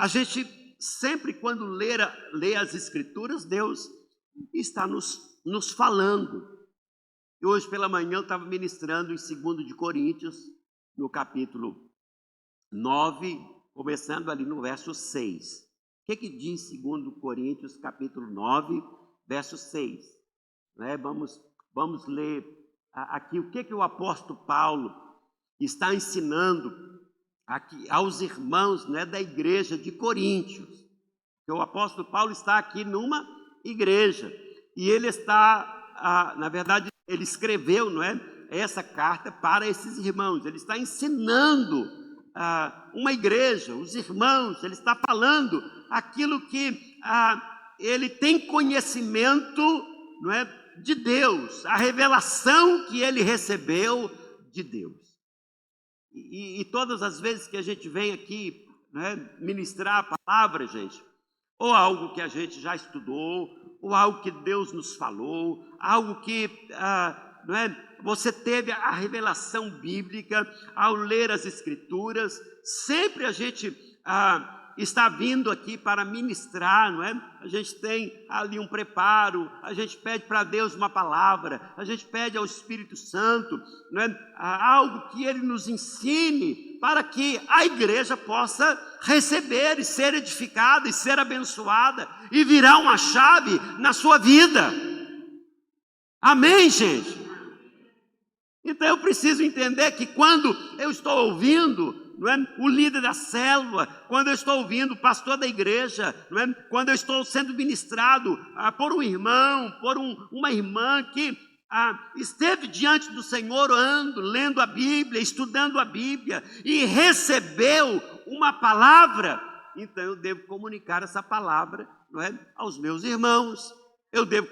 A gente sempre, quando lê as Escrituras, Deus está nos falando. E hoje pela manhã eu estava ministrando em 2 de Coríntios, no capítulo 9, começando ali no verso 6. O que diz 2 Coríntios, capítulo 9, verso 6? Vamos ler aqui o que o apóstolo Paulo está ensinando aqui aos irmãos, da igreja de Coríntios. O apóstolo Paulo está aqui numa igreja e ele está, na verdade, ele escreveu, essa carta para esses irmãos. Ele está ensinando uma igreja, os irmãos. Ele está falando aquilo que ele tem conhecimento, de Deus, a revelação que ele recebeu de Deus. E todas as vezes que a gente vem aqui, ministrar a palavra, gente, ou algo que a gente já estudou, ou algo que Deus nos falou, algo que você teve a revelação bíblica ao ler as Escrituras, sempre a gente está vindo aqui para ministrar, A gente tem ali um preparo, a gente pede para Deus uma palavra, a gente pede ao Espírito Santo, algo que Ele nos ensine para que a igreja possa receber e ser edificada e ser abençoada e virar uma chave na sua vida. Amém, gente? Então eu preciso entender que quando eu estou ouvindo o líder da célula, quando eu estou ouvindo o pastor da igreja, quando eu estou sendo ministrado por um irmão, por uma irmã que esteve diante do Senhor orando, lendo a Bíblia, estudando a Bíblia e recebeu uma palavra, então eu devo comunicar essa palavra aos meus irmãos. Eu devo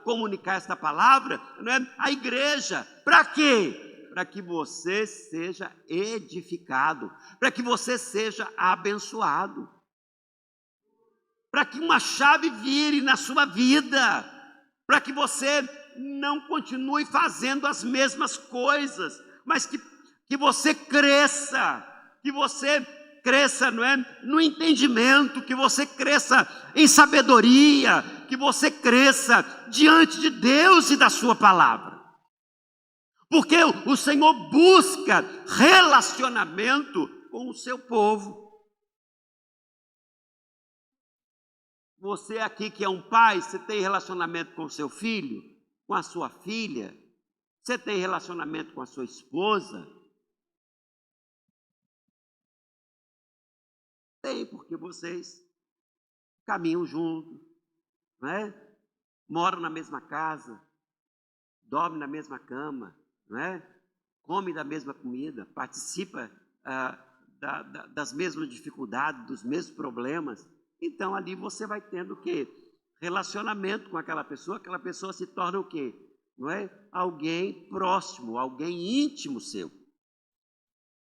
comunicar essa palavra à igreja. Para quê? Para que você seja edificado, para que você seja abençoado, para que uma chave vire na sua vida, para que você não continue fazendo as mesmas coisas, mas que você cresça, no entendimento, que você cresça em sabedoria, que você cresça diante de Deus e da sua palavra. Porque o Senhor busca relacionamento com o seu povo. Você aqui que é um pai, você tem relacionamento com o seu filho, com a sua filha? Você tem relacionamento com a sua esposa? Tem, porque vocês caminham juntos, moram na mesma casa, dormem na mesma cama, come da mesma comida, participa das mesmas dificuldades, dos mesmos problemas. Então ali você vai tendo o quê? Relacionamento com aquela pessoa se torna o quê? Alguém próximo, alguém íntimo seu.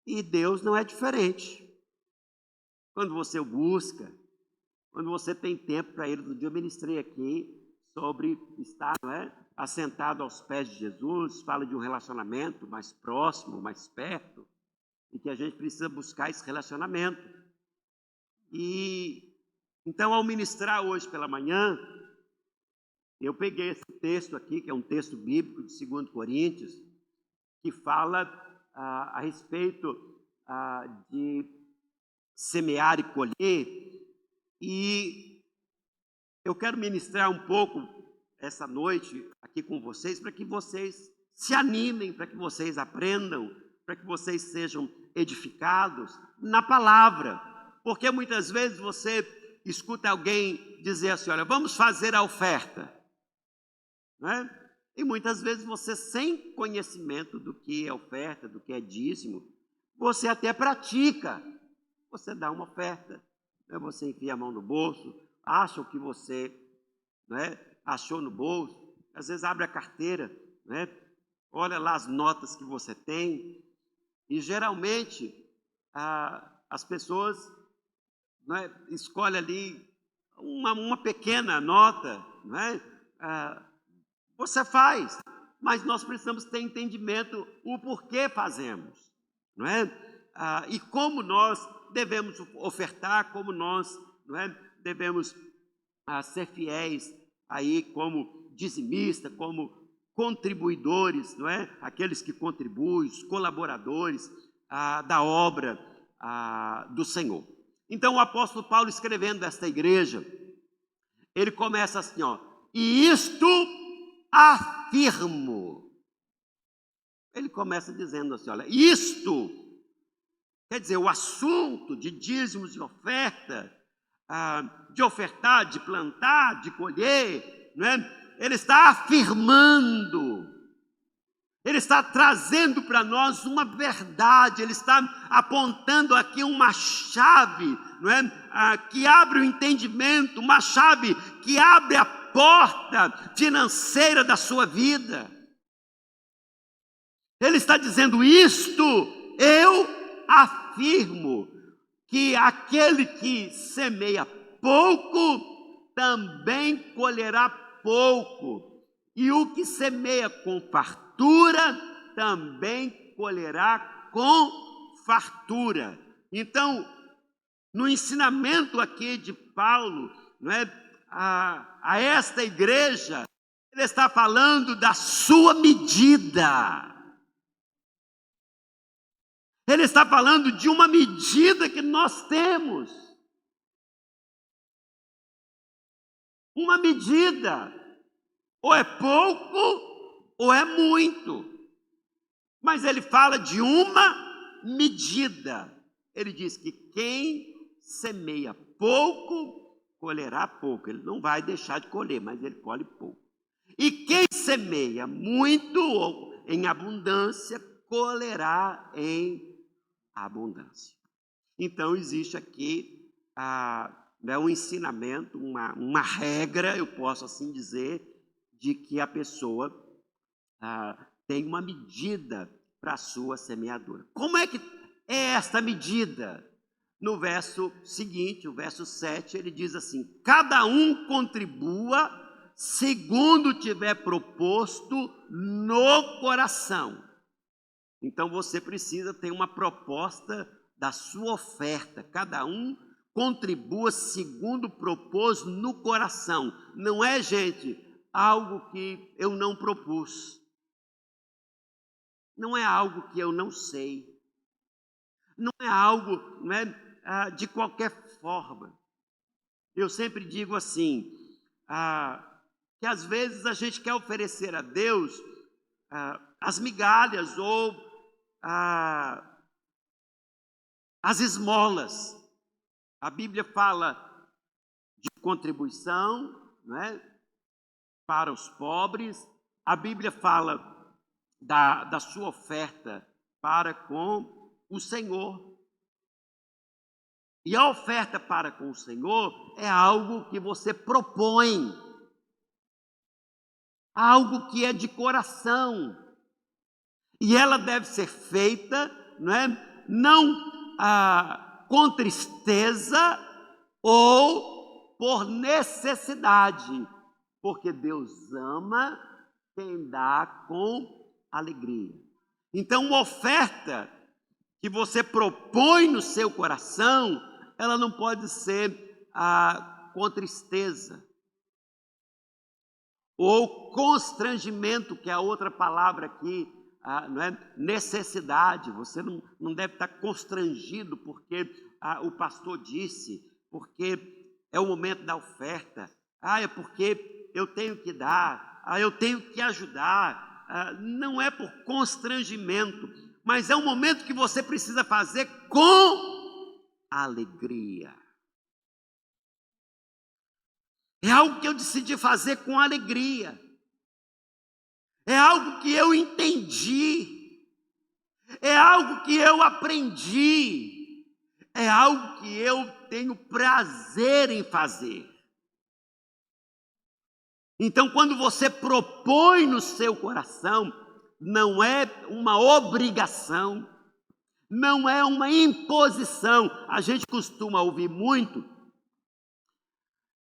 E Deus não é diferente. Quando você o busca, quando você tem tempo para Ele. No dia eu ministrei aqui sobre estar assentado aos pés de Jesus, fala de um relacionamento mais próximo, mais perto, e que a gente precisa buscar esse relacionamento. E então, ao ministrar hoje pela manhã, eu peguei esse texto aqui, que é um texto bíblico de 2 Coríntios, que fala a respeito de semear e colher, e eu quero ministrar um pouco essa noite aqui com vocês, para que vocês se animem, para que vocês aprendam, para que vocês sejam edificados na palavra. Porque muitas vezes você escuta alguém dizer assim, olha, vamos fazer a oferta, E muitas vezes você, sem conhecimento do que é oferta, do que é dízimo, você até pratica. Você dá uma oferta, você enfia a mão no bolso, acha o que você achou no bolso, às vezes abre a carteira, olha lá as notas que você tem, e geralmente as pessoas escolhem ali uma pequena nota, você faz, mas nós precisamos ter entendimento o porquê fazemos, e como nós devemos ofertar, como nós, não é, devemos ser fiéis aí como dizimistas, como contribuidores, não é? Aqueles que contribuem, os colaboradores da obra do Senhor. Então o apóstolo Paulo, escrevendo esta igreja, ele começa assim, ó: e isto afirmo. Ele começa dizendo assim, olha, isto, quer dizer, o assunto de dízimos e oferta, de ofertar, de plantar, de colher, não é? Ele está afirmando, ele está trazendo para nós uma verdade, ele está apontando aqui uma chave, não é? Que abre o entendimento, uma chave que abre a porta financeira da sua vida. Ele está dizendo isto, eu afirmo, que aquele que semeia pouco, também colherá pouco, e o que semeia com fartura, também colherá com fartura. Então, no ensinamento aqui de Paulo, não é, a esta igreja, ele está falando da sua medida. Ele está falando de uma medida que nós temos. Uma medida. Ou é pouco, ou é muito. Mas ele fala de uma medida. Ele diz que quem semeia pouco, colherá pouco. Ele não vai deixar de colher, mas ele colhe pouco. E quem semeia muito, ou em abundância, colherá em abundância. Então existe aqui um ensinamento, uma regra, eu posso assim dizer, de que a pessoa tem uma medida para a sua semeadura. Como é que é esta medida? No verso seguinte, o verso 7, ele diz assim: cada um contribua segundo tiver proposto no coração. Então você precisa ter uma proposta da sua oferta. Cada um contribua segundo propôs no coração. Não é, gente, algo que eu não propus. Não é algo que eu não sei. Não é algo, não é, de qualquer forma. Eu sempre digo assim, que às vezes a gente quer oferecer a Deus as migalhas ou as esmolas. A Bíblia fala de contribuição, não é, para os pobres. A Bíblia fala da sua oferta para com o Senhor. E a oferta para com o Senhor é algo que você propõe, algo que é de coração. E ela deve ser feita, não com tristeza ou por necessidade, porque Deus ama quem dá com alegria. Então, uma oferta que você propõe no seu coração, ela não pode ser com tristeza ou constrangimento, que é a outra palavra aqui, não é? Necessidade. Você não deve estar constrangido porque o pastor disse, porque é o momento da oferta, é porque eu tenho que dar, eu tenho que ajudar. Não é por constrangimento, mas é um momento que você precisa fazer com alegria. É algo que eu decidi fazer com alegria. É algo que eu entendi. É algo que eu aprendi. É algo que eu tenho prazer em fazer. Então, quando você propõe no seu coração, não é uma obrigação, não é uma imposição. A gente costuma ouvir muito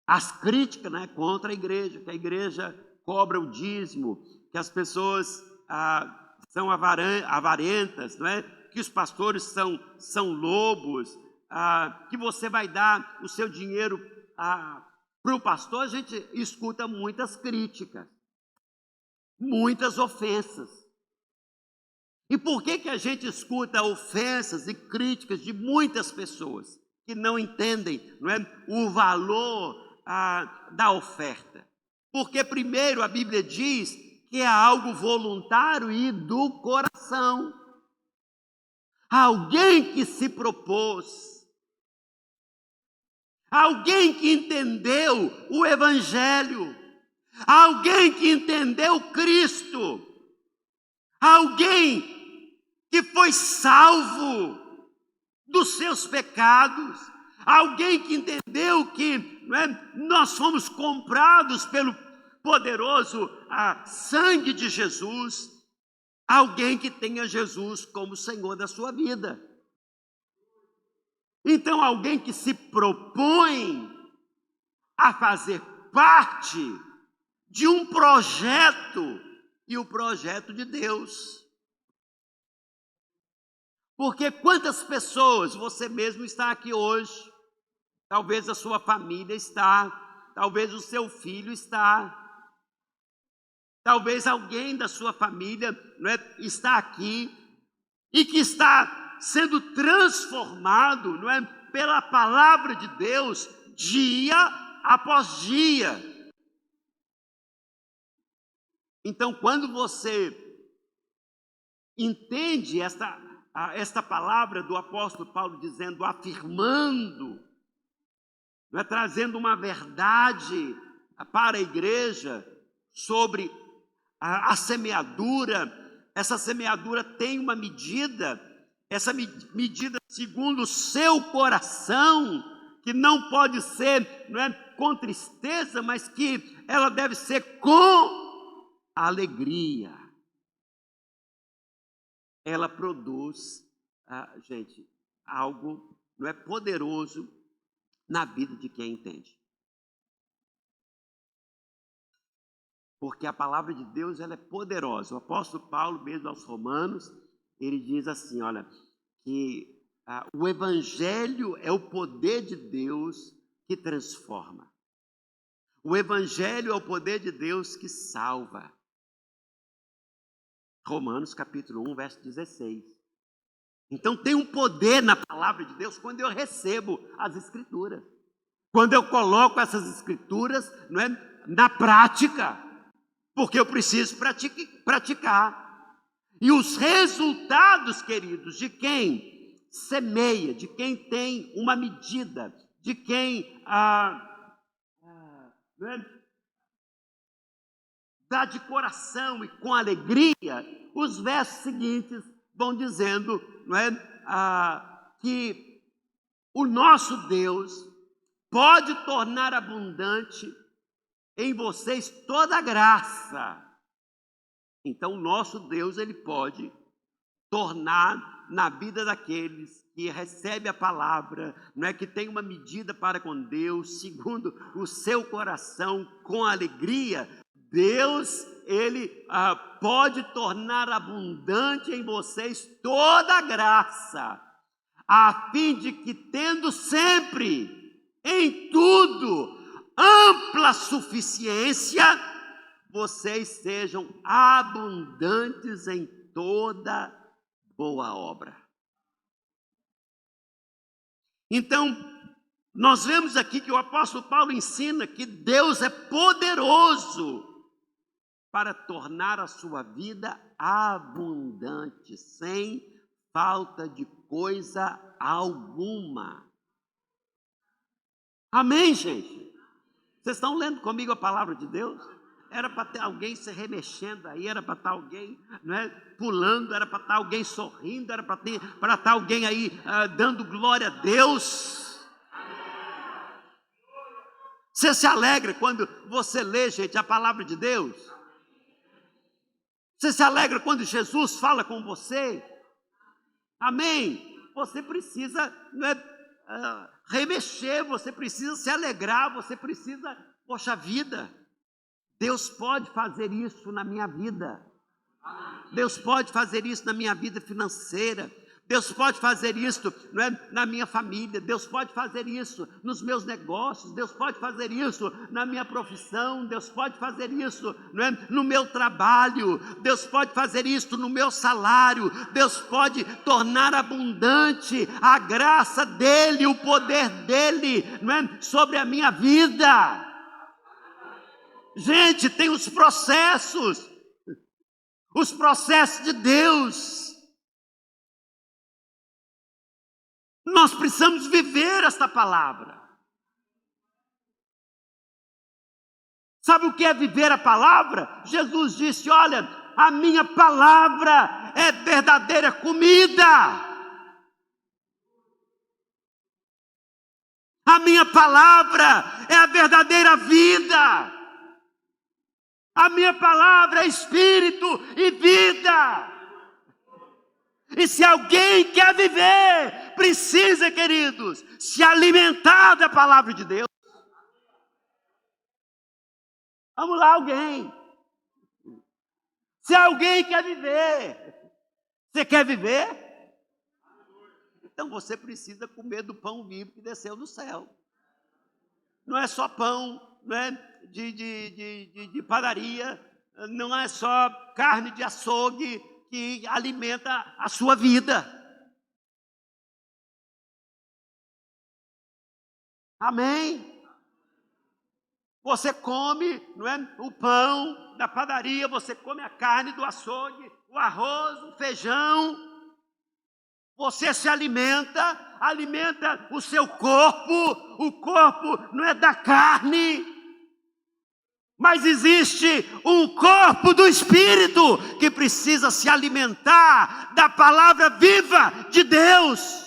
as críticas, contra a igreja, que a igreja cobra o dízimo, que as pessoas são avarentas, que os pastores são lobos. que você vai dar o seu dinheiro para o pastor, a gente escuta muitas críticas, muitas ofensas. E por que a gente escuta ofensas e críticas de muitas pessoas que não entendem, não é, o valor da oferta? Porque primeiro a Bíblia diz que é algo voluntário e do coração. Alguém que se propôs, alguém que entendeu o Evangelho, alguém que entendeu Cristo, alguém que foi salvo dos seus pecados, alguém que entendeu que nós fomos comprados pelo poderoso sangue de Jesus, alguém que tenha Jesus como Senhor da sua vida. Então, alguém que se propõe a fazer parte de um projeto, e o projeto de Deus. Porque quantas pessoas, você mesmo está aqui hoje, talvez a sua família está, talvez o seu filho está, talvez alguém da sua família está aqui e que está sendo transformado pela palavra de Deus dia após dia. Então, quando você entende esta palavra do apóstolo Paulo dizendo, afirmando, trazendo uma verdade para a igreja sobre a semeadura, essa semeadura tem uma medida, essa medida segundo o seu coração, que não pode ser com tristeza, mas que ela deve ser com alegria. Ela produz, gente, algo poderoso na vida de quem entende. Porque a palavra de Deus ela é poderosa. O apóstolo Paulo, mesmo aos Romanos, ele diz assim, olha, que o Evangelho é o poder de Deus que transforma. O Evangelho é o poder de Deus que salva. Romanos capítulo 1, verso 16. Então tem um poder na palavra de Deus quando eu recebo as Escrituras. Quando eu coloco essas Escrituras na prática. Porque eu preciso praticar. E os resultados, queridos, de quem semeia, de quem tem uma medida, de quem dá de coração e com alegria, os versos seguintes vão dizendo que o nosso Deus pode tornar abundante em vocês toda graça. Então, o nosso Deus, ele pode tornar na vida daqueles que recebem a palavra, que tem uma medida para com Deus, segundo o seu coração, com alegria. Deus, ele pode tornar abundante em vocês toda graça, a fim de que, tendo sempre, em tudo, ampla suficiência, vocês sejam abundantes em toda boa obra. Então, nós vemos aqui que o apóstolo Paulo ensina que Deus é poderoso para tornar a sua vida abundante, sem falta de coisa alguma. Amém, gente? Vocês estão lendo comigo a palavra de Deus? Era para ter alguém se remexendo aí, era para estar alguém pulando, era para estar alguém sorrindo, era para estar alguém aí dando glória a Deus. Você se alegra quando você lê, gente, a palavra de Deus? Você se alegra quando Jesus fala com você? Amém? Você precisa remexer, você precisa se alegrar, você precisa, poxa vida, Deus pode fazer isso na minha vida. Deus pode fazer isso na minha vida financeira. Deus pode fazer isso, não é, na minha família. Deus pode fazer isso nos meus negócios. Deus pode fazer isso na minha profissão. Deus pode fazer isso, não é, no meu trabalho. Deus pode fazer isso no meu salário. Deus pode tornar abundante a graça dele, o poder dele, não é, sobre a minha vida. Gente, tem os processos de Deus. Nós precisamos viver esta palavra. Sabe o que é viver a palavra? Jesus disse: olha, a minha palavra é verdadeira comida. A minha palavra é a verdadeira vida. A minha palavra é espírito e vida. E se alguém quer viver, precisa, queridos, se alimentar da palavra de Deus. Vamos lá, alguém. Se alguém quer viver, você quer viver? Então você precisa comer do pão vivo que desceu do céu. Não é só pão, não é de padaria, não é só carne de açougue que alimenta a sua vida. Amém? Você come, não é, o pão da padaria, você come a carne do açougue, o arroz, o feijão. Você se alimenta o seu corpo. O corpo não é da carne, mas existe um corpo do Espírito que precisa se alimentar da palavra viva de Deus.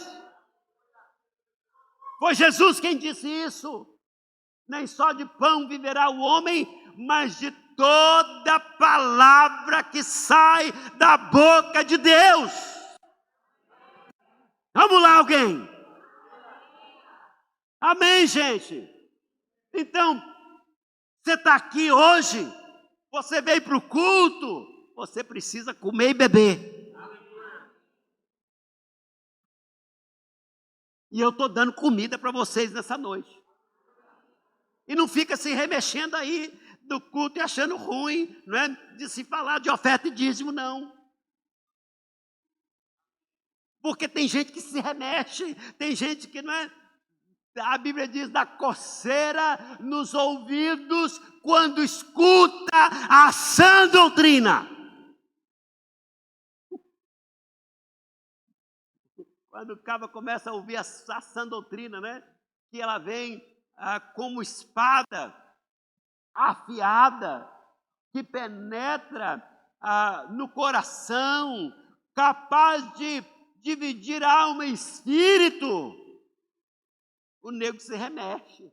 Foi Jesus quem disse isso. Nem só de pão viverá o homem, mas de toda palavra que sai da boca de Deus. Vamos lá, alguém. Amém, gente? Então, você está aqui hoje, você veio para o culto, você precisa comer e beber. E eu estou dando comida para vocês nessa noite. E não fica se remexendo aí do culto e achando ruim, não é de se falar de oferta e dízimo, não. Porque tem gente que se remexe, tem gente que não é. A Bíblia diz da coceira nos ouvidos quando escuta a sã doutrina. Quando o cabo começa a ouvir a sã doutrina, né? Que ela vem como espada afiada, que penetra no coração, capaz de dividir alma e espírito. O nego se remexe.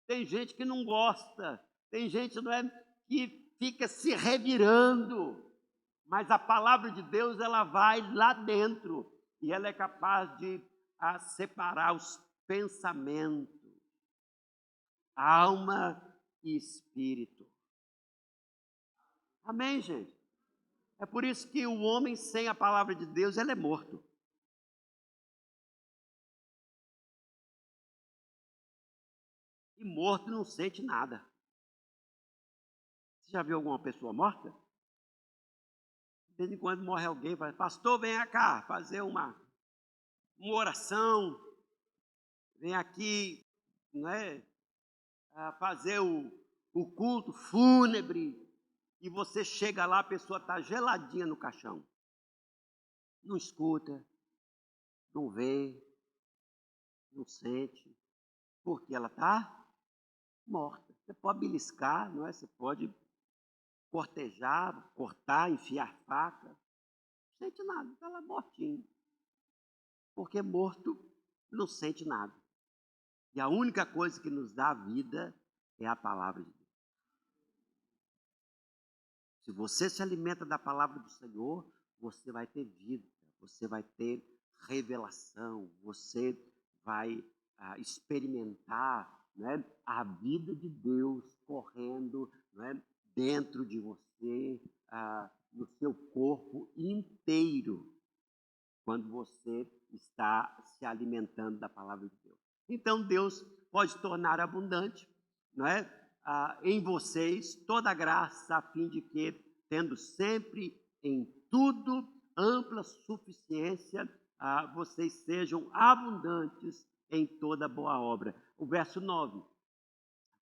Tem gente que não gosta, tem gente não é, que fica se revirando, mas a palavra de Deus ela vai lá dentro e ela é capaz de separar os pensamentos, alma e espírito. Amém, gente? É por isso que o homem sem a palavra de Deus ele é morto. E morto não sente nada. Você já viu alguma pessoa morta? De vez em quando morre alguém, fala: pastor, vem cá fazer uma oração, vem aqui, não é, fazer o culto fúnebre, e você chega lá, a pessoa está geladinha no caixão. Não escuta, não vê, não sente, porque ela está morta. Você pode beliscar, não é? Você pode cortejar, cortar, enfiar faca. Não sente nada, está lá mortinho. Porque morto não sente nada. E a única coisa que nos dá vida é a palavra de Deus. Se você se alimenta da palavra do Senhor, você vai ter vida, você vai ter revelação, você vai experimentar, né, a vida de Deus correndo, né, dentro de você, no seu corpo inteiro. quando você está se alimentando da palavra de Deus. Então Deus pode tornar abundante, não é? Em vocês toda a graça, a fim de que, tendo sempre em tudo ampla suficiência, vocês sejam abundantes em toda boa obra. O verso 9.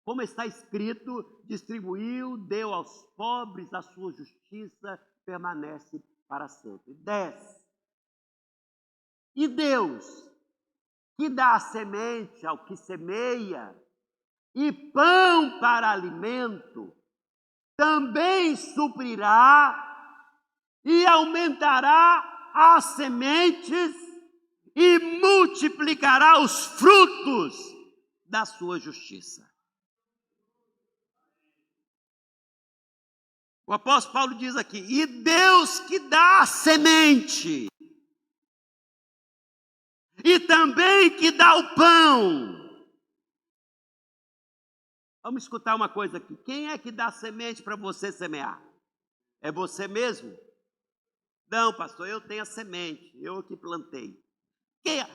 Como está escrito, distribuiu, deu aos pobres, a sua justiça permanece para sempre. 10. E Deus, que dá a semente ao que semeia, e pão para alimento, também suprirá e aumentará as sementes e multiplicará os frutos da sua justiça. O apóstolo Paulo diz aqui, e Deus que dá a semente, e também que dá o pão. Vamos escutar uma coisa aqui. Quem é que dá semente para você semear? É você mesmo? Não, pastor, eu tenho a semente, eu que plantei.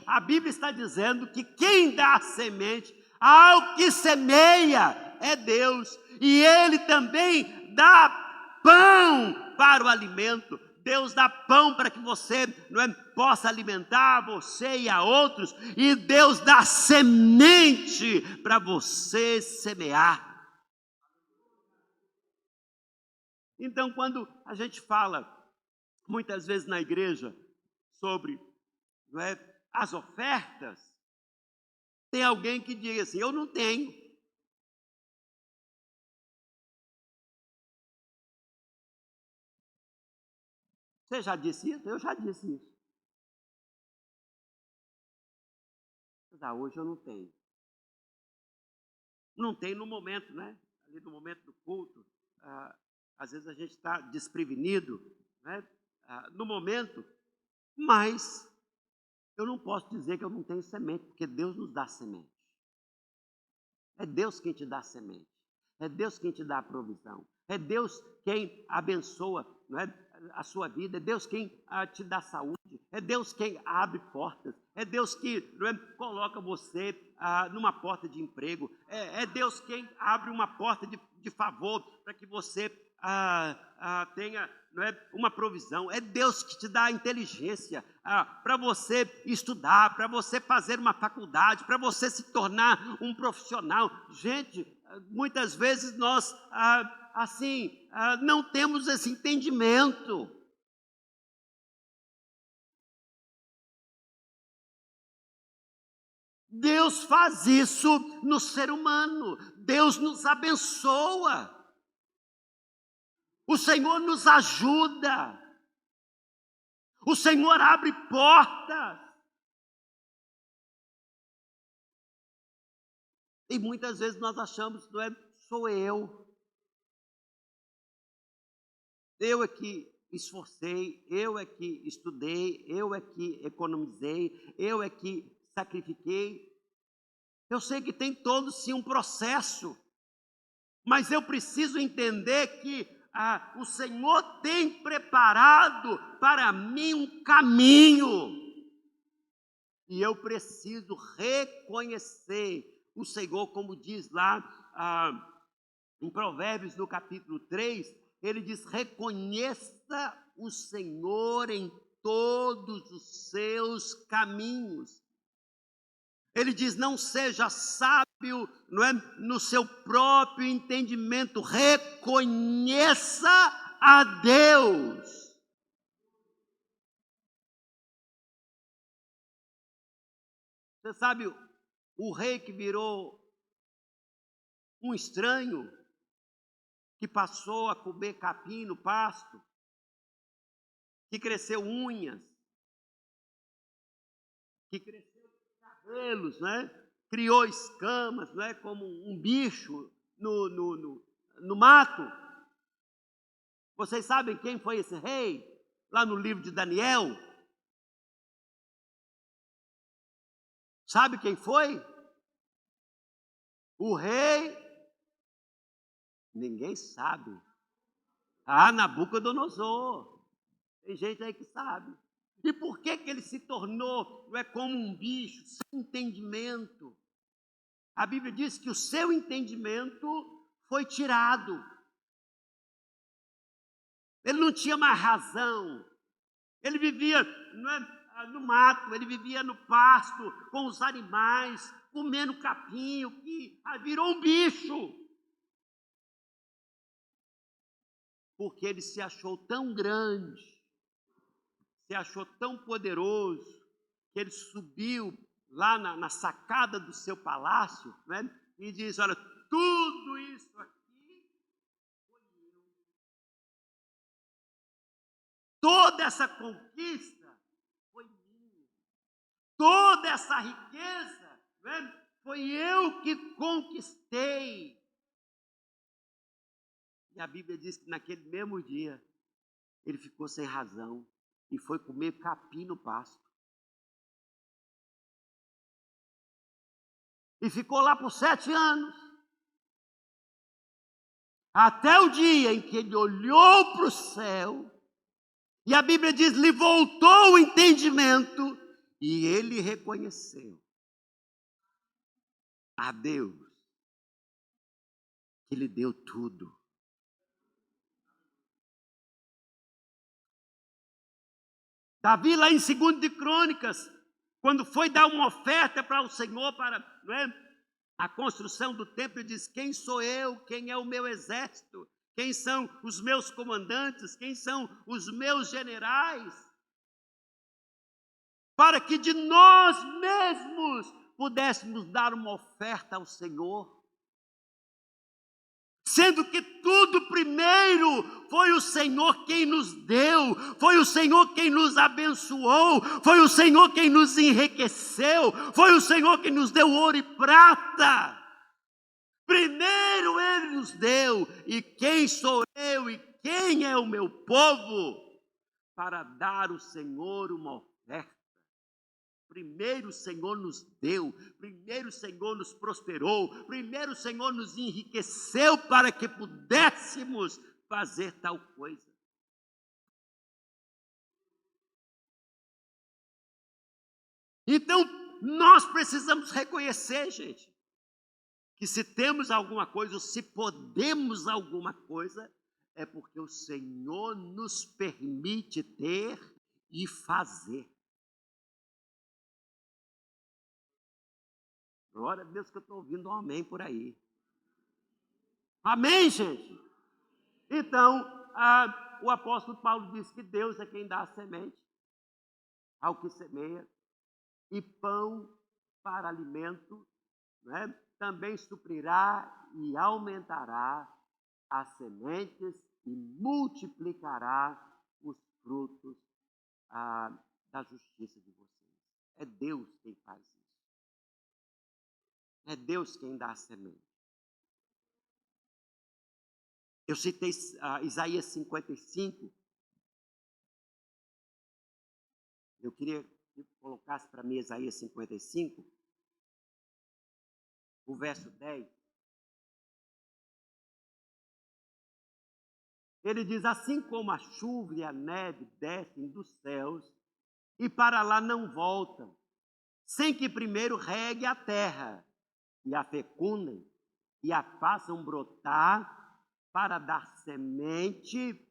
A Bíblia está dizendo que quem dá a semente ao que semeia é Deus. E Ele também dá pão para o alimento. Deus dá pão para que você possa alimentar você e a outros. E Deus dá semente para você semear. Então, quando a gente fala, muitas vezes na igreja, sobre as ofertas, tem alguém que diz assim, eu não tenho. Você já disse isso? Eu já disse isso. Hoje eu não tenho. Não tem no momento, né? Ali no momento do culto, às vezes a gente está desprevenido, né? No momento, mas eu não posso dizer que eu não tenho semente, porque Deus nos dá semente. É Deus quem te dá semente. É Deus quem te dá a provisão. É Deus quem abençoa, não é, a sua vida. É Deus quem te dá saúde. É Deus quem abre portas. É Deus que coloca você numa porta de emprego. É Deus quem abre uma porta de favor para que você tenha uma provisão. É Deus que te dá a inteligência para você estudar, para você fazer uma faculdade, para você se tornar um profissional. Gente, muitas vezes nós não temos esse entendimento. Deus faz isso no ser humano. Deus nos abençoa. O Senhor nos ajuda. O Senhor abre portas. E muitas vezes nós achamos, sou eu. Eu é que esforcei, eu é que estudei, eu é que economizei, eu é que sacrifiquei. Eu sei que tem todo sim um processo, mas eu preciso entender que o Senhor tem preparado para mim um caminho. E eu preciso reconhecer o Senhor, como diz lá em Provérbios, no capítulo 3, ele diz, reconheça o Senhor em todos os seus caminhos. Ele diz, não seja sábio, no seu próprio entendimento, reconheça a Deus. Você sabe, o rei que virou um estranho, que passou a comer capim no pasto, que cresceu unhas, que cresceu cabelos, criou escamas, como um bicho no mato. Vocês sabem quem foi esse rei? Lá no livro de Daniel. Sabe quem foi? O rei, ninguém sabe. Nabucodonosor. Tem gente aí que sabe. E por que ele se tornou, não é, como um bicho, sem entendimento? A Bíblia diz que o seu entendimento foi tirado. Ele não tinha mais razão. Ele vivia, não é, no mato, ele vivia no pasto, com os animais, comendo capinho, que virou um bicho. Porque ele se achou tão grande, se achou tão poderoso, que ele subiu lá na sacada do seu palácio, né, e disse: olha, tudo isso aqui foi eu. Toda essa conquista foi minha. Toda essa riqueza, né, foi eu que conquistei. E a Bíblia diz que naquele mesmo dia, ele ficou sem razão e foi comer capim no pasto. E ficou lá por 7 anos. Até o dia em que ele olhou para o céu, e a Bíblia diz, lhe voltou o entendimento, e ele reconheceu a Deus, que lhe deu tudo. Davi, lá em 2 de Crônicas, quando foi dar uma oferta para o Senhor, para, não é, a construção do templo, diz: quem sou eu? Quem é o meu exército? Quem são os meus comandantes? Quem são os meus generais? Para que de nós mesmos pudéssemos dar uma oferta ao Senhor. Sendo que tudo primeiro foi o Senhor quem nos deu, foi o Senhor quem nos abençoou, foi o Senhor quem nos enriqueceu, foi o Senhor quem nos deu ouro e prata. Primeiro Ele nos deu, e quem sou eu e quem é o meu povo para dar ao Senhor uma oferta? Primeiro o Senhor nos deu, primeiro o Senhor nos prosperou, primeiro o Senhor nos enriqueceu para que pudéssemos fazer tal coisa. Então, nós precisamos reconhecer, gente, que se temos alguma coisa, ou se podemos alguma coisa, é porque o Senhor nos permite ter e fazer. Glória a Deus que eu estou ouvindo um amém por aí. Amém, gente? Então, o apóstolo Paulo diz que Deus é quem dá a semente ao que semeia, e pão para alimento, né, também suprirá e aumentará as sementes e multiplicará os frutos da justiça de vocês. É Deus quem faz isso. É Deus quem dá a semente. Eu citei Isaías 55. Eu queria que colocasse para mim Isaías 55, o verso 10. Ele diz: assim como a chuva e a neve descem dos céus e para lá não voltam, sem que primeiro regue a terra e a fecundem e a façam brotar para dar semente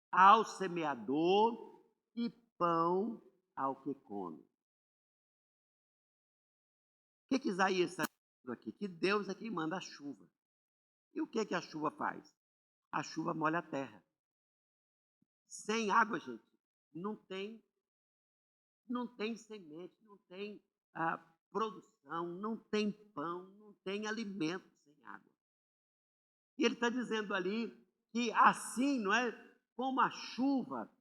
ao semeador e pão ao que come. O que Isaías está dizendo aqui? Que Deus é quem manda a chuva. E o que a chuva faz? A chuva molha a terra. Sem água, gente, não tem semente, não tem produção, não tem pão, não tem alimento sem água. E ele está dizendo ali que assim, não é, como a chuva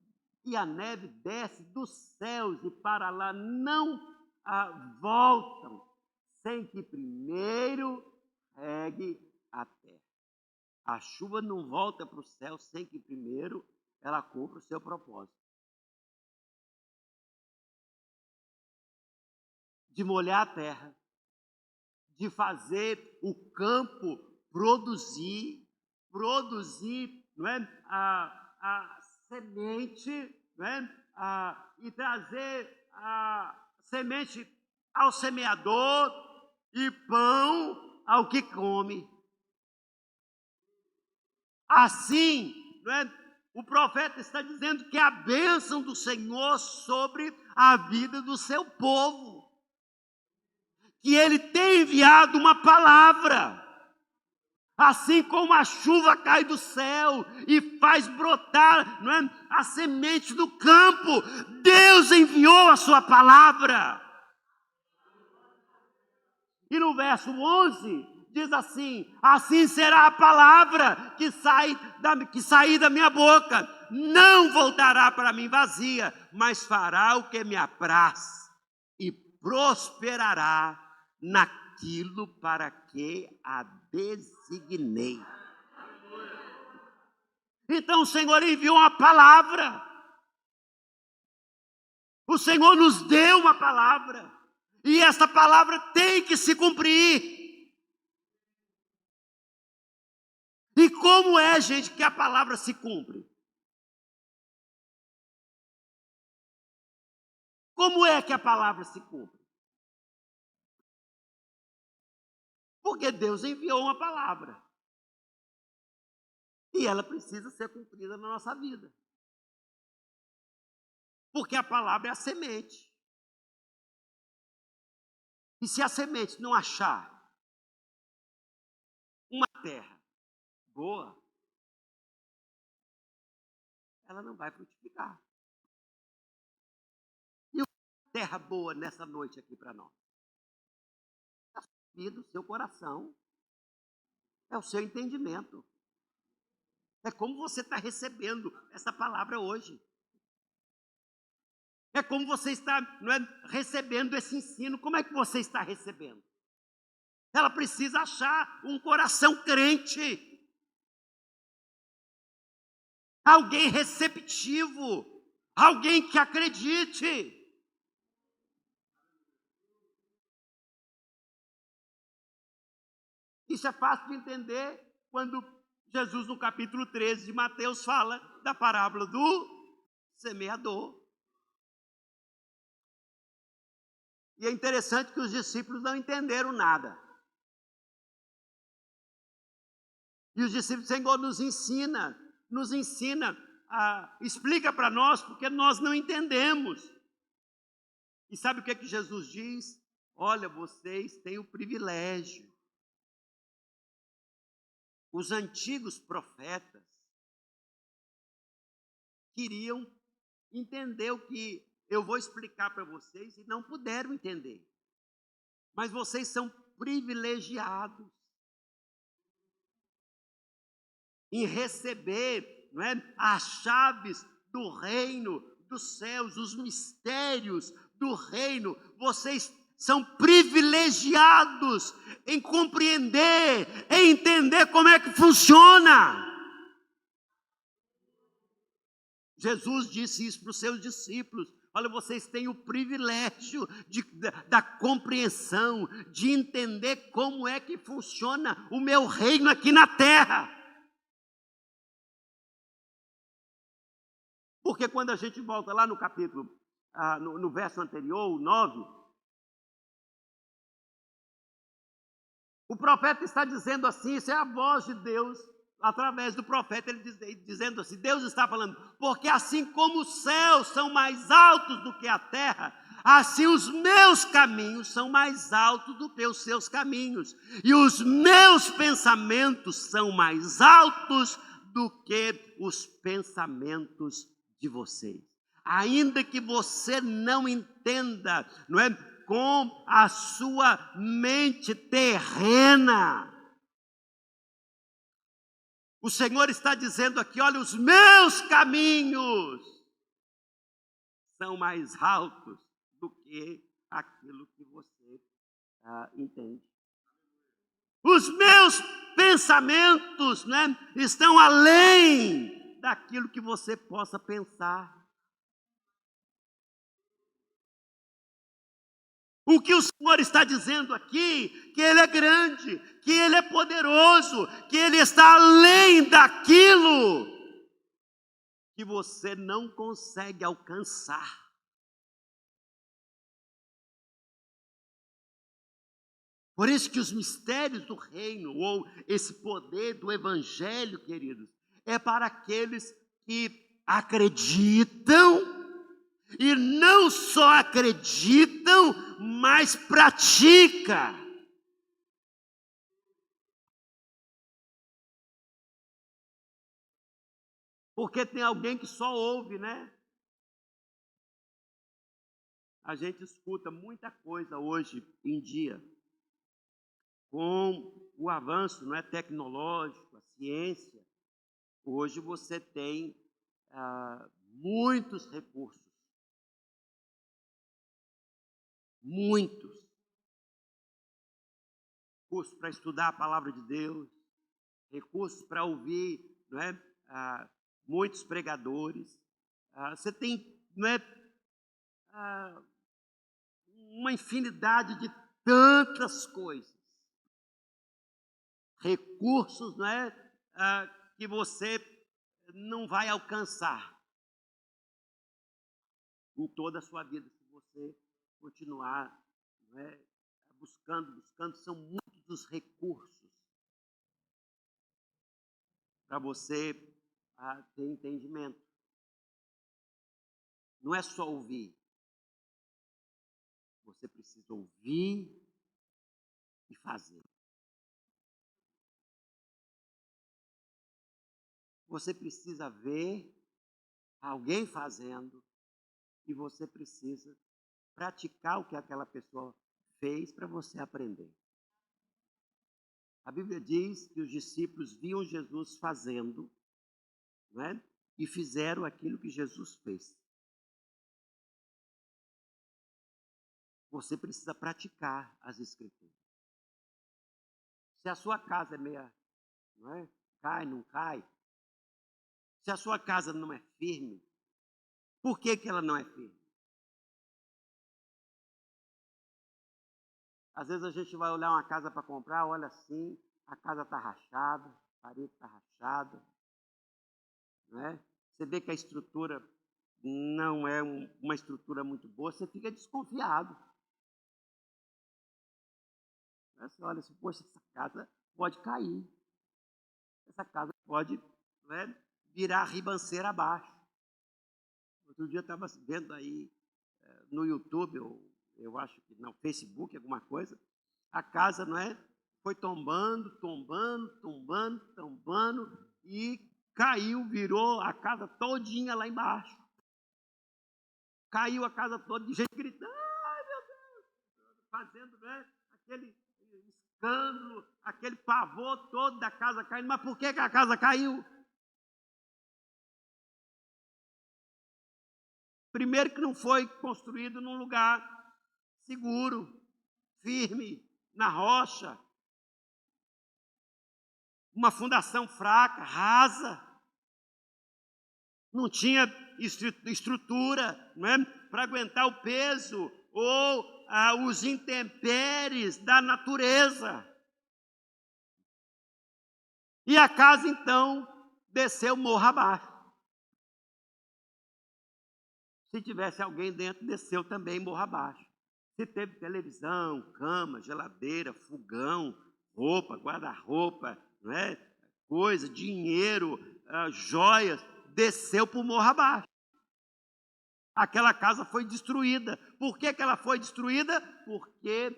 e a neve desce dos céus e para lá não voltam, sem que primeiro regue a terra. A chuva não volta para o céu sem que primeiro ela cumpra o seu propósito de molhar a terra, de fazer o campo produzir, não é, a semente, não é, e trazer semente ao semeador e pão ao que come. Assim, não é? O profeta está dizendo que a bênção do Senhor sobre a vida do seu povo. Que Ele tem enviado uma palavra. Assim como a chuva cai do céu e faz brotar, não é, a semente do campo, Deus enviou a sua palavra. E no verso 11, diz assim: assim será a palavra que sair da minha boca, não voltará para mim vazia, mas fará o que me apraz e prosperará naquilo para que a designei. Então o Senhor enviou uma palavra. O Senhor nos deu uma palavra. E essa palavra tem que se cumprir. E como é, gente, que a palavra se cumpre? Como é que a palavra se cumpre? Porque Deus enviou uma palavra. E ela precisa ser cumprida na nossa vida. Porque a palavra é a semente. E se a semente não achar uma terra boa, ela não vai frutificar. E uma terra boa nessa noite aqui para nós? A sua vida, o seu coração, é o seu entendimento. É como você está recebendo essa palavra hoje. É como você está, não é, recebendo esse ensino. Como é que você está recebendo? Ela precisa achar um coração crente. Alguém receptivo. Alguém que acredite. Isso é fácil de entender quando Jesus, no capítulo 13 de Mateus, fala da parábola do semeador. E é interessante que os discípulos não entenderam nada. E os discípulos, Senhor, nos ensina, explica para nós, porque nós não entendemos. E sabe o que é que Jesus diz? Olha, vocês têm o privilégio. Os antigos profetas queriam entender o que eu vou explicar para vocês e não puderam entender. Mas vocês são privilegiados em receber, não é, as chaves do reino dos céus, os mistérios do reino. Vocês são privilegiados em compreender, em entender como é que funciona. Jesus disse isso para os seus discípulos. Olha, vocês têm o privilégio da compreensão, de entender como é que funciona o meu reino aqui na terra. Porque quando a gente volta lá no capítulo, no verso anterior, o 9, o profeta está dizendo assim, isso é a voz de Deus, através do profeta, ele dizendo assim, Deus está falando, porque assim como os céus são mais altos do que a terra, assim os meus caminhos são mais altos do que os seus caminhos, e os meus pensamentos são mais altos do que os pensamentos de vocês. Ainda que você não entenda, não é, com a sua mente terrena, o Senhor está dizendo aqui, olha, os meus caminhos são mais altos do que aquilo que você entende. Os meus pensamentos, né, estão além daquilo que você possa pensar. O que o Senhor está dizendo aqui, que Ele é grande, que Ele é poderoso, que Ele está além daquilo que você não consegue alcançar. Por isso que os mistérios do reino, ou esse poder do evangelho, queridos, é para aqueles que acreditam, e não só acreditam, mas praticam. Porque tem alguém que só ouve, né? A gente escuta muita coisa hoje em dia, com o avanço, não é, tecnológico, a ciência. Hoje você tem muitos recursos, muitos recursos para estudar a palavra de Deus, recursos para ouvir, não é, muitos pregadores. Você tem, não é, uma infinidade de tantas coisas, recursos, não é, que você não vai alcançar em toda a sua vida, se você continuar, não é, buscando, são muitos os recursos para você ter entendimento. Não é só ouvir, você precisa ouvir e fazer. Você precisa ver alguém fazendo e você precisa praticar o que aquela pessoa fez para você aprender. A Bíblia diz que os discípulos viam Jesus fazendo, não é? E fizeram aquilo que Jesus fez. Você precisa praticar as Escrituras. Se a sua casa é meia, não é? Cai, não cai. Se a sua casa não é firme, por que ela não é firme? Às vezes a gente vai olhar uma casa para comprar, olha assim, a casa está rachada, a parede está rachada, não é? Você vê que a estrutura não é uma estrutura muito boa, você fica desconfiado. Você olha assim, poxa, essa casa pode cair, essa casa pode, não é, virar ribanceira abaixo. Outro dia eu estava vendo aí no YouTube, eu acho que no Facebook, alguma coisa, a casa, não é, foi tombando, e caiu, virou a casa todinha lá embaixo. Caiu a casa toda, de gente gritando, ai meu Deus, fazendo, né, aquele escândalo, aquele pavor todo da casa caindo. Mas por que a casa caiu? Primeiro que não foi construído num lugar seguro, firme, na rocha, uma fundação fraca, rasa, não tinha estrutura, não é, para aguentar o peso ou os intempéries da natureza. E a casa, então, desceu morro abaixo. Se tivesse alguém dentro, desceu também morro abaixo. Se teve televisão, cama, geladeira, fogão, roupa, guarda-roupa, não é? Coisa, dinheiro, joias, desceu para o morro abaixo. Aquela casa foi destruída. Por que ela foi destruída? Porque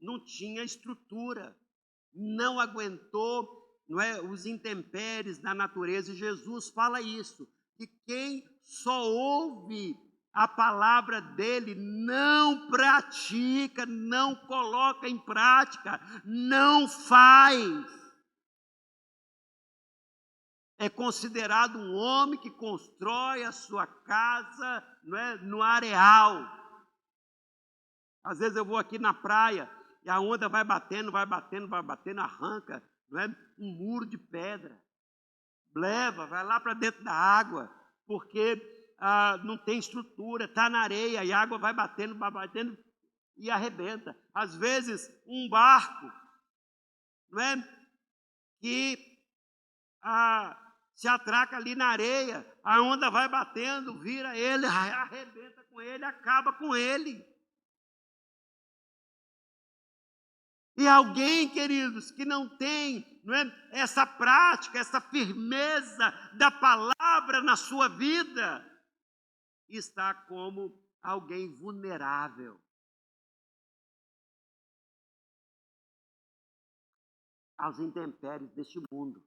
não tinha estrutura, não aguentou, não é, os intempéries da natureza. E Jesus fala isso, que quem só ouve a palavra dele, não pratica, não coloca em prática, não faz, é considerado um homem que constrói a sua casa, não é, no areal. Às vezes eu vou aqui na praia e a onda vai batendo, arranca, não é, um muro de pedra, leva, vai lá para dentro da água, porque não tem estrutura, está na areia e a água vai batendo e arrebenta. Às vezes um barco, não é, que se atraca ali na areia, a onda vai batendo, vira ele, arrebenta com ele, acaba com ele. E alguém, queridos, que não tem, não é, essa prática, essa firmeza da palavra na sua vida, está como alguém vulnerável às intempéries deste mundo.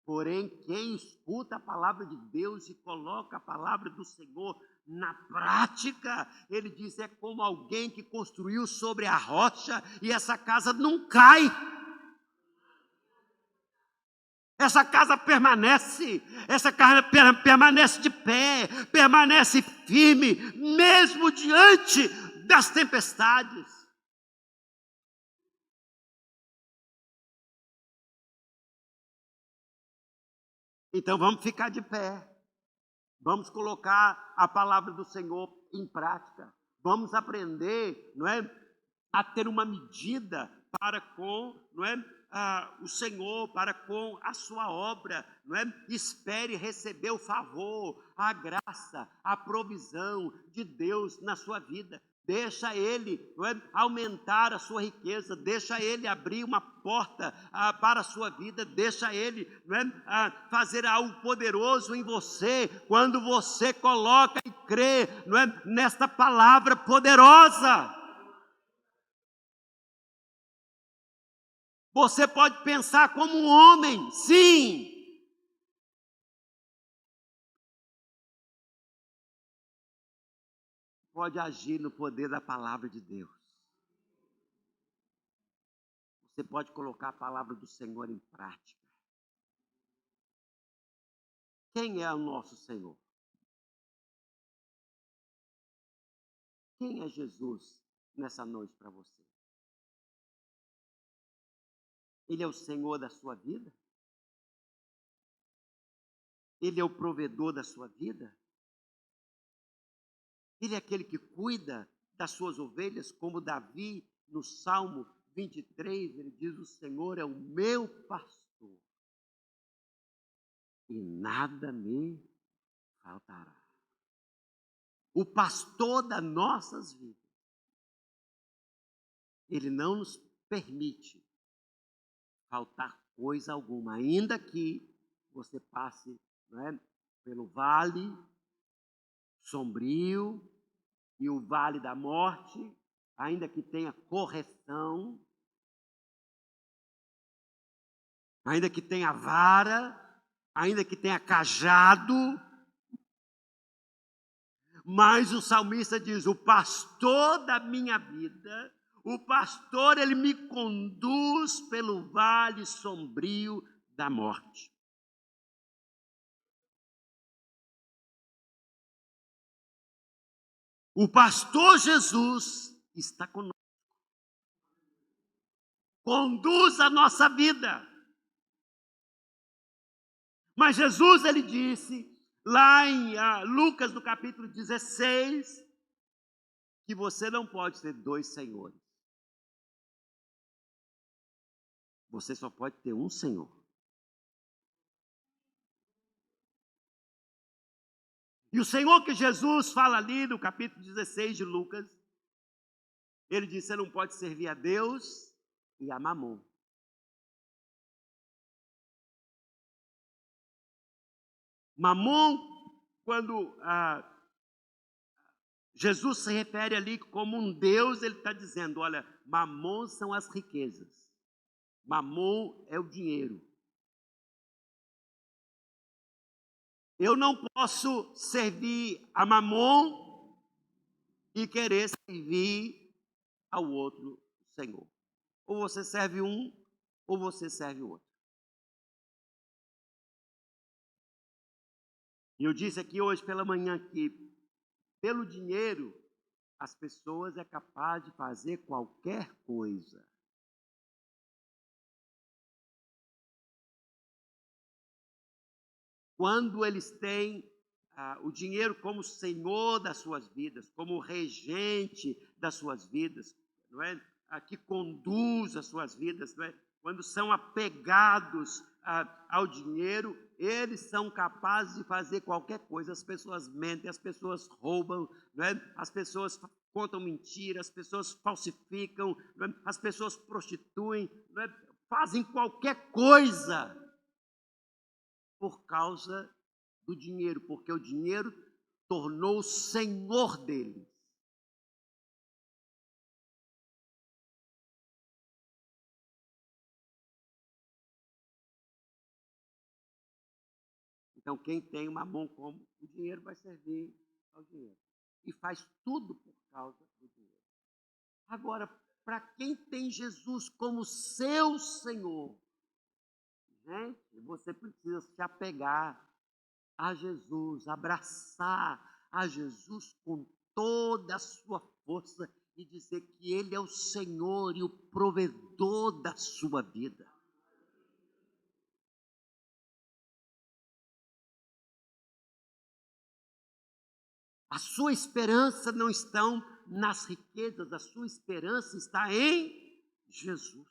Porém, quem escuta a palavra de Deus e coloca a palavra do Senhor na prática, ele diz, é como alguém que construiu sobre a rocha e essa casa não cai. Essa casa permanece, essa casa permanece de pé, permanece firme, mesmo diante das tempestades. Então vamos ficar de pé, vamos colocar a palavra do Senhor em prática, vamos aprender, não é, a ter uma medida para com, não é, o Senhor, para com a sua obra, não é? Espere receber o favor, a graça, a provisão de Deus na sua vida. Deixa Ele, não é, aumentar a sua riqueza, deixa Ele abrir uma porta para a sua vida, deixa Ele, não é, fazer algo poderoso em você, quando você coloca e crê, não é, nesta palavra poderosa. Você pode pensar como um homem, sim. Pode agir no poder da palavra de Deus. Você pode colocar a palavra do Senhor em prática. Quem é o nosso Senhor? Quem é Jesus nessa noite para você? Ele é o Senhor da sua vida? Ele é o provedor da sua vida? Ele é aquele que cuida das suas ovelhas, como Davi, no Salmo 23, ele diz, o Senhor é o meu pastor, e nada me faltará. O pastor das nossas vidas, ele não nos permite faltar coisa alguma, ainda que você passe, não é, pelo vale sombrio e o vale da morte, ainda que tenha correção, ainda que tenha vara, ainda que tenha cajado, mas o salmista diz, o pastor da minha vida, o pastor, ele me conduz pelo vale sombrio da morte. O pastor Jesus está conosco. Conduz a nossa vida. Mas Jesus, ele disse, lá em Lucas, no capítulo 16, que você não pode ter dois senhores. Você só pode ter um Senhor. E o Senhor que Jesus fala ali no capítulo 16 de Lucas, ele disse, você não pode servir a Deus e a Mamon. Mamon, quando Jesus se refere ali como um Deus, ele está dizendo, olha, Mamon são as riquezas. Mamon é o dinheiro. Eu não posso servir a Mamon e querer servir ao outro Senhor. Ou você serve um, ou você serve o outro. E eu disse aqui hoje pela manhã que, pelo dinheiro, as pessoas é capaz de fazer qualquer coisa. Quando eles têm o dinheiro como senhor das suas vidas, como regente das suas vidas, não é? Que conduz as suas vidas, não é? Quando são apegados ao dinheiro, Eles são capazes de fazer qualquer coisa. As pessoas mentem, as pessoas roubam, não é? As pessoas contam mentiras, as pessoas falsificam, não é? As pessoas prostituem, não é? Fazem qualquer coisa por causa do dinheiro, porque o dinheiro tornou o senhor deles. Então, quem tem uma mão como o dinheiro vai servir ao dinheiro. E faz tudo por causa do dinheiro. Agora, para quem tem Jesus como seu Senhor, gente, você precisa se apegar a Jesus, abraçar a Jesus com toda a sua força e dizer que Ele é o Senhor e o provedor da sua vida. A sua esperança não está nas riquezas, a sua esperança está em Jesus.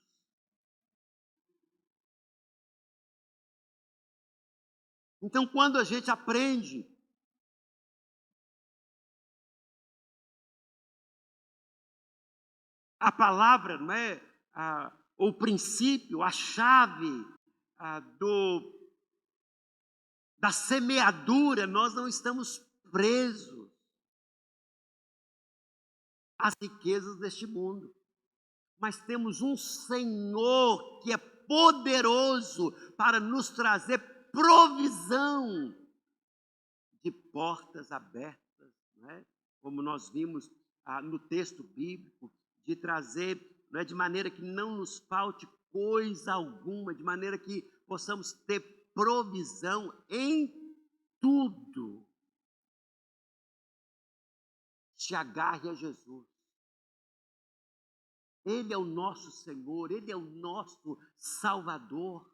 Então, quando a gente aprende a palavra, não é? O princípio, a chave da semeadura, nós não estamos presos às riquezas deste mundo, mas temos um Senhor que é poderoso para nos trazer provisão de portas abertas, não é? Como nós vimos no texto bíblico, de trazer, não é? De maneira que não nos falte coisa alguma, de maneira que possamos ter provisão em tudo. Se agarre a Jesus. Ele é o nosso Senhor, Ele é o nosso Salvador.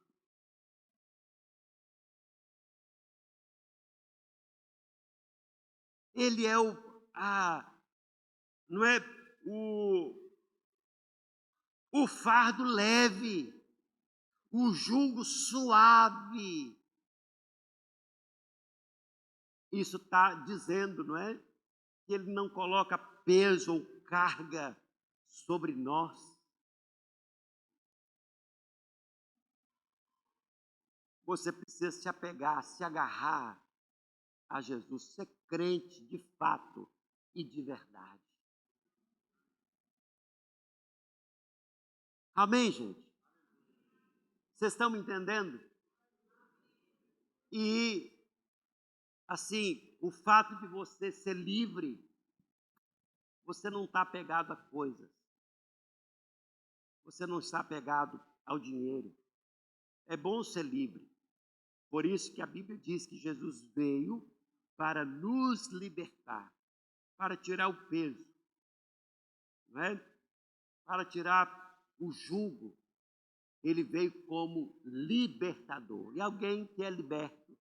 Ele é não é o fardo leve, o jugo suave. Isso está dizendo, não é? Que Ele não coloca peso ou carga sobre nós. Você precisa se apegar, se agarrar a Jesus, ser crente de fato e de verdade. Amém, gente? Vocês estão me entendendo? E, assim, o fato de você ser livre, você não está apegado a coisas. Você não está apegado ao dinheiro. É bom ser livre. Por isso que a Bíblia diz que Jesus veio para nos libertar, para tirar o peso, não é? Para tirar o jugo. Ele veio como libertador. E alguém que é liberto,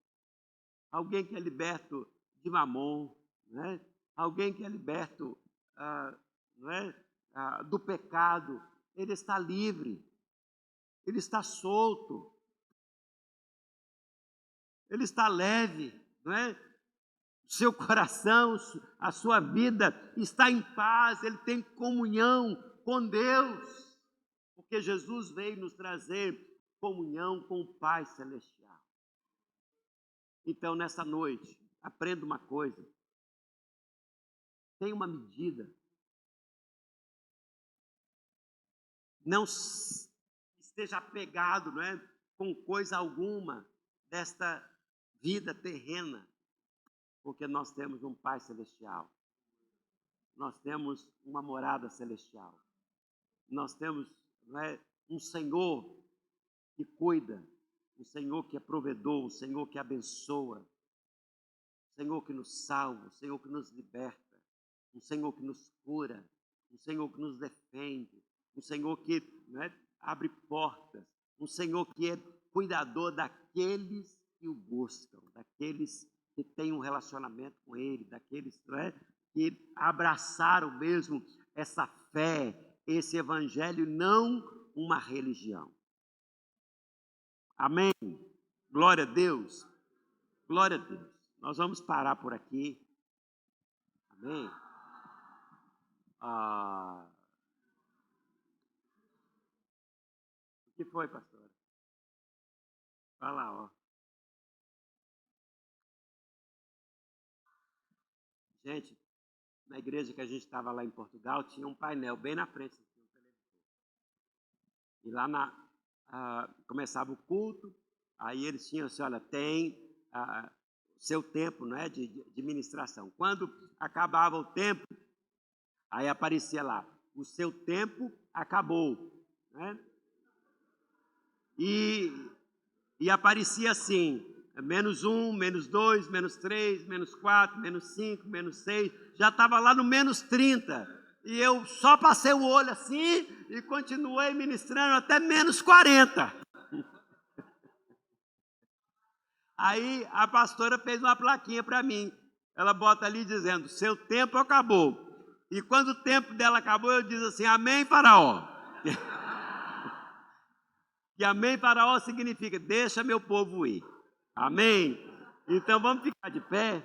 alguém que é liberto de mamon, não é? Alguém que é liberto não é? Do pecado, ele está livre, ele está solto, ele está leve, não é? Seu coração, a sua vida está em paz, ele tem comunhão com Deus, porque Jesus veio nos trazer comunhão com o Pai Celestial. Então, nessa noite, aprenda uma coisa, tem uma medida, não esteja apegado, não é, com coisa alguma desta vida terrena, porque nós temos um Pai Celestial, nós temos uma morada celestial, nós temos, não é, um Senhor que cuida, um Senhor que é provedor, um Senhor que abençoa, um Senhor que nos salva, um Senhor que nos liberta, um Senhor que nos cura, um Senhor que nos defende, um Senhor que, não é, abre portas, um Senhor que é cuidador daqueles que o buscam, daqueles que têm um relacionamento com Ele, daqueles, não é, que abraçaram mesmo essa fé, esse evangelho, não uma religião. Amém? Glória a Deus. Glória a Deus. Nós vamos parar por aqui. Amém? O que foi, pastora? Vai lá, ó. Gente, na igreja que a gente estava lá em Portugal, tinha um painel bem na frente. E lá começava o culto, aí eles tinham assim, olha, tem seu tempo, não é, de ministração. Quando acabava o tempo, aí aparecia lá, o seu tempo acabou, né? E aparecia assim, -1, -2, -3, -4, -5, -6, já estava lá no -30. E eu só passei o olho assim e continuei ministrando até -40. Aí a pastora fez uma plaquinha para mim. Ela bota ali dizendo, seu tempo acabou. E quando o tempo dela acabou, eu disse assim, amém, Faraó. E amém, Faraó significa, deixa meu povo ir. Amém? Então vamos ficar de pé.